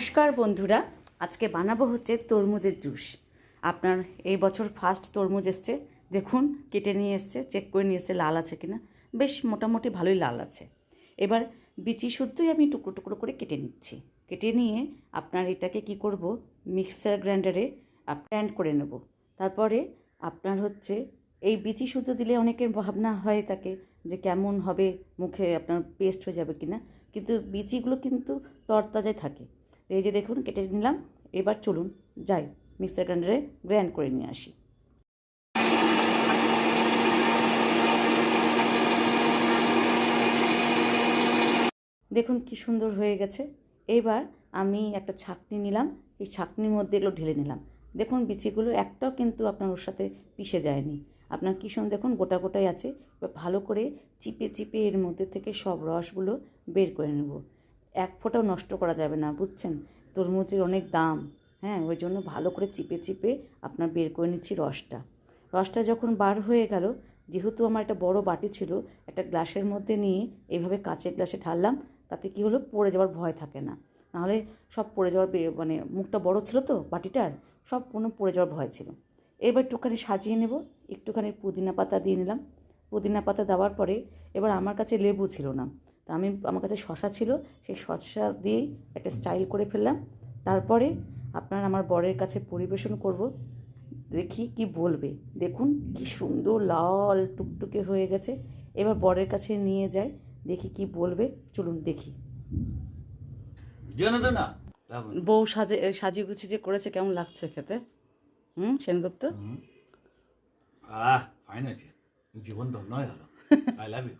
নমস্কার বন্ধুরা, আজকে বানাবো হচ্ছে তরমুজের জুস। আপনার এই বছর ফার্স্ট তরমুজ এসছে, দেখুন কেটে নিয়ে এসছে, চেক করে নিয়ে এসছে লাল আছে কিনা। বেশ মোটামুটি ভালোই লাল আছে। এবার বিচি শুদ্ধই আমি টুকরো টুকরো করে কেটে নিচ্ছি। কেটে নিয়ে আপনার এটাকে কি করব, মিক্সার গ্রাইন্ডারে গ্রাইন্ড করে নেব। তারপরে আপনার হচ্ছে এই বিচি শুদ্ধ দিলে অনেকের ভাবনা হয় থাকে যে কেমন হবে, মুখে আপনার পেস্ট হয়ে যাবে কিনা, কিন্তু বিচিগুলো কিন্তু তরতাজাই থাকে। এই যে দেখুন কেটে নিলাম। এবার চলুন যাই মিক্সার গ্রাইন্ডারে গ্রাইন্ড করে নিয়ে আসি। দেখুন কি সুন্দর হয়ে গেছে। এবার আমি একটা ছাঁকনি নিলাম, এই ছাঁকনির মধ্যে এগুলো ঢেলে নিলাম। দেখুন বিচিগুলো একটাও কিন্তু আপনার ওর সাথে পিষে যায়নি, আপনার কি সুন্দর দেখুন গোটা গোটাই আছে। এবার ভালো করে চিপে চিপে এর মধ্যে থেকে সব রসগুলো বের করে নেব। এক ফোঁটাও নষ্ট করা যাবে না, বুঝছেন, তরমুজের অনেক দাম। হ্যাঁ, ওই জন্য ভালো করে চিপে চিপে আপনার বের করে নিচ্ছি রসটা। রসটা যখন বার হয়ে গেল, যেহেতু আমার একটা বড় বাটি ছিল, একটা গ্লাসের মধ্যে নিয়ে এইভাবে কাচের গ্লাসে ঢাললাম। তাতে কি হলো, পড়ে যাওয়ার ভয় থাকে না। নাহলে সব পড়ে যাওয়ার মানে মুখটা বড় ছিল তো বাটিটার, সব কোনো পড়ে যাওয়ার ভয় ছিল। এবার একটুখানি সাজিয়ে নেব, একটুখানি পুদিনা পাতা দিয়ে নিলাম। পুদিনা পাতা দেওয়ার পরে এবার আমার কাছে লেবু ছিল না, তা আমার কাছে শসা ছিল, সেই শসা দিয়েই একটা স্টাইল করে ফেললাম। তারপরে আপনার আমার বরের কাছে পরিবেশন করব, দেখি কি বলবে। দেখুন কি সুন্দর লাল টুকটুকে হয়ে গেছে। এবার বরের কাছে নিয়ে যাই, দেখি কি বলবে, চলুন দেখি। বউ সাজিয়ে গুছিয়ে যে করেছে, কেমন লাগছে খেতে? সেনগুপ্ত, ফাইন আছে, জীবন ধন্য হয়ে গেল। I love you.